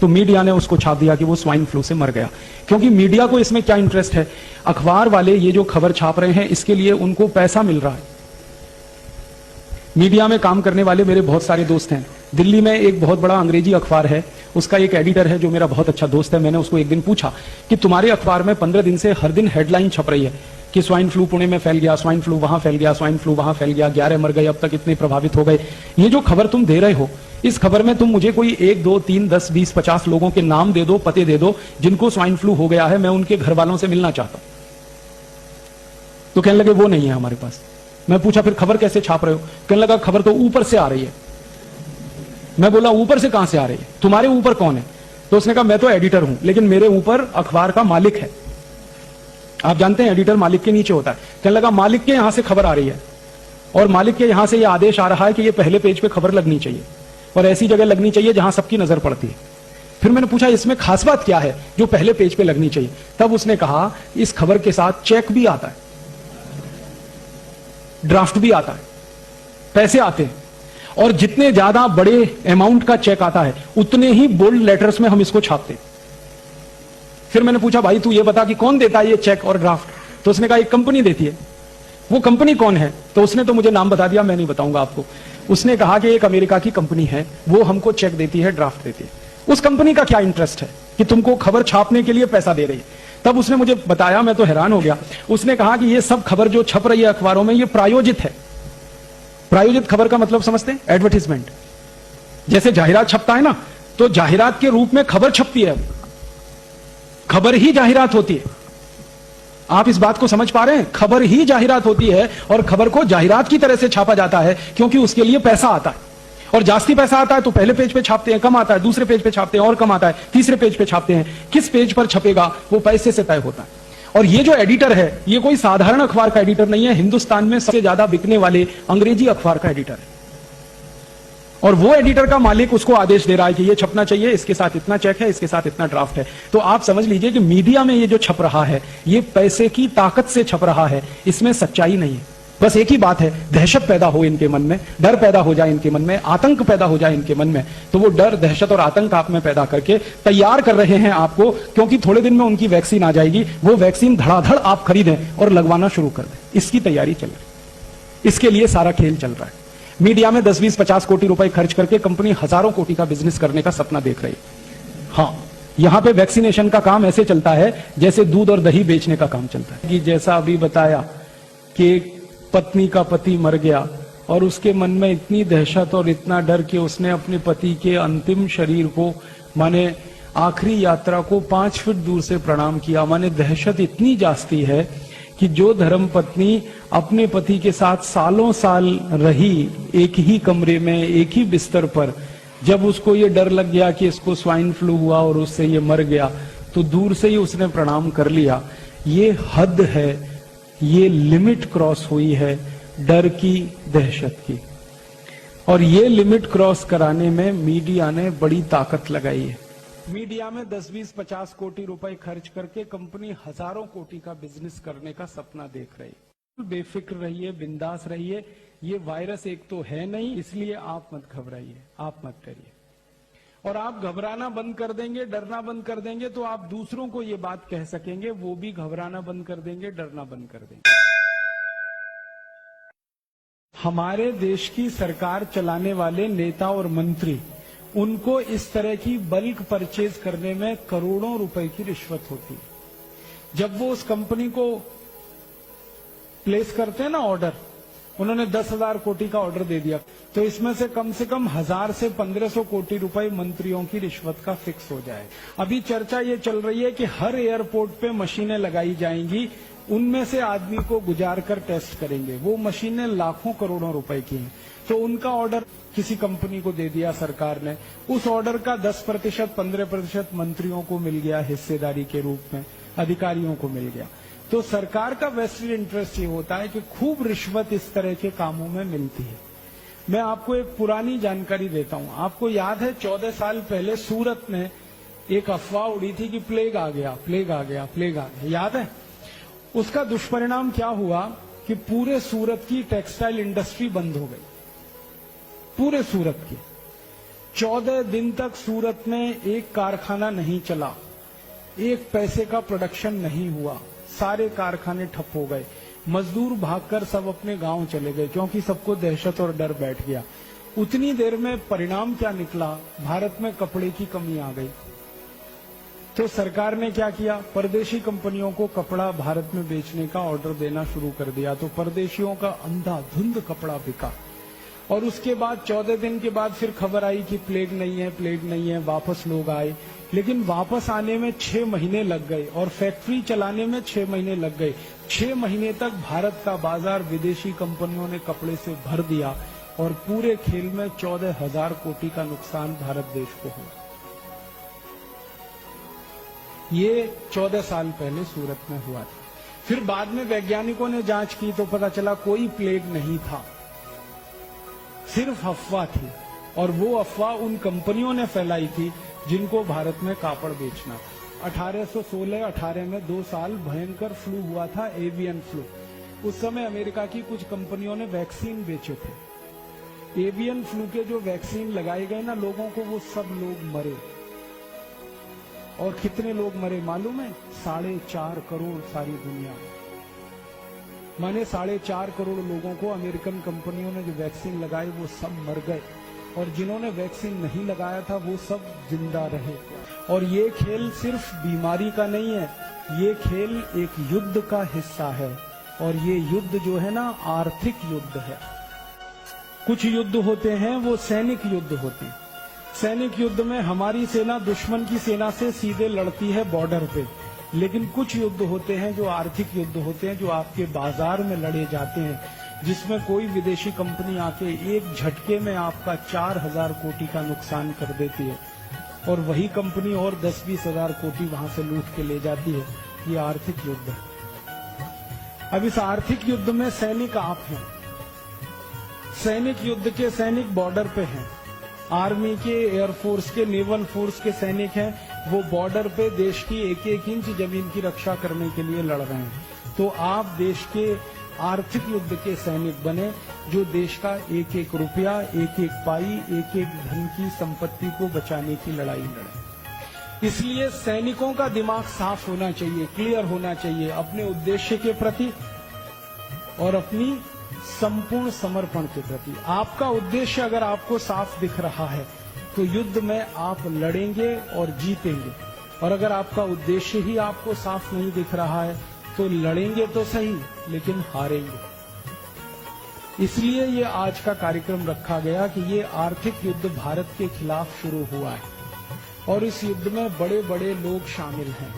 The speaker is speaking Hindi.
तो मीडिया ने उसको छाप दिया कि वो स्वाइन फ्लू से मर गया। क्योंकि मीडिया को इसमें क्या इंटरेस्ट है, अखबार वाले ये जो खबर छाप रहे हैं इसके लिए उनको पैसा मिल रहा है। मीडिया में काम करने वाले मेरे बहुत सारे दोस्त हैं। दिल्ली में एक बहुत बड़ा अंग्रेजी अखबार है, उसका एक एडिटर है जो मेरा बहुत अच्छा दोस्त है। मैंने उसको एक दिन पूछा कि तुम्हारे अखबार में 15 दिन से हर दिन हेडलाइन छप रही है कि स्वाइन फ्लू पुणे में फैल गया, स्वाइन फ्लू वहां फैल गया, स्वाइन फ्लू वहां फैल गया, 11 मर गए, अब तक इतने प्रभावित हो गए। ये जो खबर तुम दे रहे हो, इस खबर में तुम मुझे कोई 1, 2, 3, 10, 20, 50 लोगों के नाम दे दो, पते दे दो जिनको स्वाइन फ्लू हो गया है, मैं उनके घर वालों से मिलना चाहता हूं। तो कहने लगे वो नहीं है हमारे पास। मैं पूछा फिर खबर कैसे छाप रहे हो? कहने लगा खबर तो ऊपर से आ रही है। मैं बोला ऊपर से कहां से आ रही है? तुम्हारे ऊपर कौन है? तो उसने कहा मैं तो एडिटर हूं, लेकिन मेरे ऊपर अखबार का मालिक है। आप जानते हैं एडिटर मालिक के नीचे होता है। कहने लगा मालिक के यहां से खबर आ रही है और मालिक के यहां से यह आदेश आ रहा है कि यह पहले पेज पे खबर लगनी चाहिए और ऐसी जगह लगनी चाहिए जहां सबकी नजर पड़ती है। फिर मैंने पूछा इसमें खास बात क्या है जो पहले पेज पे लगनी चाहिए? तब उसने कहा इस खबर के साथ चेक भी आता है, ड्राफ्ट भी आता है, पैसे आते हैं, और जितने ज्यादा बड़े अमाउंट का चेक आता है उतने ही बोल्ड लेटर्स में हम इसको छापते। फिर मैंने पूछा भाई तू ये बता कि कौन देता है ये चेक और ड्राफ्ट? तो उसने कहा एक कंपनी देती है। वो कंपनी कौन है? तो उसने तो मुझे नाम बता दिया, मैं नहीं बताऊंगा आपको। उसने कहा कि एक अमेरिका की कंपनी है, वो हमको चेक देती है, ड्राफ्ट देती है। उस कंपनी का क्या इंटरेस्ट है कि तुमको खबर छापने के लिए पैसा दे रही है? तब उसने मुझे बताया, मैं तो हैरान हो गया। उसने कहा कि ये सब खबर जो छप रही है अखबारों में ये प्रायोजित है। प्रायोजित खबर का मतलब समझते हैं? एडवर्टीजमेंट। जैसे जाहिरात छपता है ना, तो जाहिरात के रूप में खबर छपती है, खबर ही जाहिरात होती है। आप इस बात को समझ पा रहे हैं? खबर ही जाहिरात होती है और खबर को जाहिरात की तरह से छापा जाता है क्योंकि उसके लिए पैसा आता है। और जास्ती पैसा आता है तो पहले पेज पे छापते हैं, कम आता है दूसरे पेज पे छापते हैं, और कम आता है तीसरे पेज पे छापते हैं। किस पेज पर छपेगा वो पैसे से तय होता है। और ये जो एडिटर है ये कोई साधारण अखबार का एडिटर नहीं है, हिंदुस्तान में सबसे ज्यादा बिकने वाले अंग्रेजी अखबार का एडिटर है। और वो एडिटर का मालिक उसको आदेश दे रहा है कि ये छपना चाहिए, इसके साथ इतना चेक है, इसके साथ इतना ड्राफ्ट है। तो आप समझ लीजिए कि मीडिया में ये जो छप रहा है ये पैसे की ताकत से छप रहा है, इसमें सच्चाई नहीं है। बस एक ही बात है, दहशत पैदा हो इनके मन में, डर पैदा हो जाए इनके मन में, आतंक पैदा हो जाए इनके मन में, तो वो डर, दहशत और आतंक आप में पैदा करके तैयार कर रहे हैं आपको, क्योंकि थोड़े दिन में उनकी वैक्सीन आ जाएगी। वो वैक्सीन धड़ाधड़ आप खरीदें और लगवाना शुरू कर दें, इसकी तैयारी चल रही है। इसके लिए सारा खेल चल रहा है। मीडिया में 10, 20, 50 कोटी रुपए खर्च करके कंपनी हजारों कोटी का बिजनेस करने का सपना देख रही है। हाँ, यहां पे वैक्सीनेशन का काम ऐसे चलता है जैसे दूध और दही बेचने का काम चलता है। कि जैसा अभी बताया कि पत्नी का पति मर गया और उसके मन में इतनी दहशत और इतना डर कि उसने अपने पति के अंतिम शरीर को, माने आखिरी यात्रा को 5 फीट दूर से प्रणाम किया। माने दहशत इतनी जास्ती है कि जो धर्म पत्नी अपने पति के साथ सालों साल रही एक ही कमरे में, एक ही बिस्तर पर, जब उसको ये डर लग गया कि इसको स्वाइन फ्लू हुआ और उससे ये मर गया, तो दूर से ही उसने प्रणाम कर लिया। ये हद है, ये लिमिट क्रॉस हुई है डर की, दहशत की। और ये लिमिट क्रॉस कराने में मीडिया ने बड़ी ताकत लगाई है। मीडिया में 10, 20, 50 कोटी रुपए खर्च करके कंपनी हजारों कोटी का बिजनेस करने का सपना देख रही है। बेफिक्र रहिए, बिंदास रहिए। ये वायरस एक तो है नहीं, इसलिए आप मत घबराइए, आप मत डरिए। और आप घबराना बंद कर देंगे, डरना बंद कर देंगे तो आप दूसरों को ये बात कह सकेंगे, वो भी घबराना बंद कर देंगे, डरना बंद कर देंगे। हमारे देश की सरकार चलाने वाले नेता और मंत्री, उनको इस तरह की बल्क परचेज करने में करोड़ों रुपए की रिश्वत होती है। जब वो उस कंपनी को प्लेस करते हैं ना ऑर्डर, उन्होंने 10,000 कोटी का ऑर्डर दे दिया, तो इसमें से कम 1000 से 1500 कोटी रुपए मंत्रियों की रिश्वत का फिक्स हो जाए। अभी चर्चा ये चल रही है कि हर एयरपोर्ट पे मशीनें लगाई जाएंगी, उनमें से आदमी को गुजार कर टेस्ट करेंगे। वो मशीनें लाखों करोड़ों रुपए की हैं। तो उनका ऑर्डर किसी कंपनी को दे दिया सरकार ने, उस ऑर्डर का 10%, 15% मंत्रियों को मिल गया हिस्सेदारी के रूप में, अधिकारियों को मिल गया। तो सरकार का वेस्टेड इंटरेस्ट ये होता है कि खूब रिश्वत इस तरह के कामों में मिलती है। मैं आपको एक पुरानी जानकारी देता हूं। आपको याद है 14 साल पहले सूरत में एक अफवाह उड़ी थी कि प्लेग आ गया, प्लेग आ गया, प्लेग आ गया, याद है? उसका दुष्परिणाम क्या हुआ कि पूरे सूरत की टेक्सटाइल इंडस्ट्री बंद हो गई, पूरे सूरत की। 14 दिन तक सूरत में एक कारखाना नहीं चला, एक पैसे का प्रोडक्शन नहीं हुआ, सारे कारखाने ठप हो गए, मजदूर भागकर सब अपने गांव चले गए क्योंकि सबको दहशत और डर बैठ गया। उतनी देर में परिणाम क्या निकला? भारत में कपड़े की कमी आ गई। तो सरकार ने क्या किया? परदेशी कंपनियों को कपड़ा भारत में बेचने का ऑर्डर देना शुरू कर दिया। तो परदेशियों का अंधाधुंध कपड़ा बिका। और उसके बाद 14 दिन के बाद फिर खबर आई कि प्लेग नहीं है, वापस लोग आए। लेकिन वापस आने में 6 महीने लग गए और फैक्ट्री चलाने में 6 महीने लग गए। 6 महीने तक भारत का बाजार विदेशी कंपनियों ने कपड़े से भर दिया और पूरे खेल में 14,000 कोटि का नुकसान भारत देश को हुआ। ये 14 साल पहले सूरत में हुआ था। फिर बाद में वैज्ञानिकों ने जांच की तो पता चला कोई प्लेग नहीं था, सिर्फ अफवाह थी। और वो अफवाह उन कंपनियों ने फैलाई थी जिनको भारत में कापड़ बेचना था। 1816-18 में 2 साल भयंकर फ्लू हुआ था, एवियन फ्लू। उस समय अमेरिका की कुछ कंपनियों ने वैक्सीन बेचे थे। एवियन फ्लू के जो वैक्सीन लगाए गए ना लोगों को, वो सब लोग मरे। और कितने लोग मरे मालूम है? 4.5 करोड़ सारी दुनिया में। माने 4.5 करोड़ लोगों को अमेरिकन कंपनियों ने जो वैक्सीन लगाई वो सब मर गए, और जिन्होंने वैक्सीन नहीं लगाया था वो सब जिंदा रहे। और ये खेल सिर्फ बीमारी का नहीं है, ये खेल एक युद्ध का हिस्सा है। और ये युद्ध जो है ना, आर्थिक युद्ध है। कुछ युद्ध होते हैं वो सैनिक युद्ध होते हैं। सैनिक युद्ध में हमारी सेना दुश्मन की सेना से सीधे लड़ती है बॉर्डर पे। लेकिन कुछ युद्ध होते हैं जो आर्थिक युद्ध होते हैं, जो आपके बाजार में लड़े जाते हैं, जिसमें कोई विदेशी कंपनी आके एक झटके में आपका 4,000 कोटि का नुकसान कर देती है और वही कंपनी और 10-20 हजार कोटि वहां से लूट के ले जाती है। ये आर्थिक युद्ध है। अब इस आर्थिक युद्ध में सैनिक आप हैं। सैनिक युद्ध के सैनिक बॉर्डर पे हैं। आर्मी के, एयरफोर्स के, नेवल फोर्स के सैनिक हैं। वो बॉर्डर पे देश की एक-एक इंच जमीन की रक्षा करने के लिए लड़ रहे हैं। तो आप देश के आर्थिक युद्ध के सैनिक बने, जो देश का एक-एक रुपया, एक-एक पाई, एक-एक धन की संपत्ति को बचाने की लड़ाई लड़े। इसलिए सैनिकों का दिमाग साफ होना चाहिए, क्लियर होना चाहिए अपने उद्देश्य के प्रति और अपनी संपूर्ण समर्पण के प्रति। आपका उद्देश्य अगर आपको साफ दिख रहा है तो युद्ध में आप लड़ेंगे और जीतेंगे। और अगर आपका उद्देश्य ही आपको साफ नहीं दिख रहा है तो लड़ेंगे तो सही, लेकिन हारेंगे। इसलिए ये आज का कार्यक्रम रखा गया कि ये आर्थिक युद्ध भारत के खिलाफ शुरू हुआ है और इस युद्ध में बड़े बड़े लोग शामिल हैं।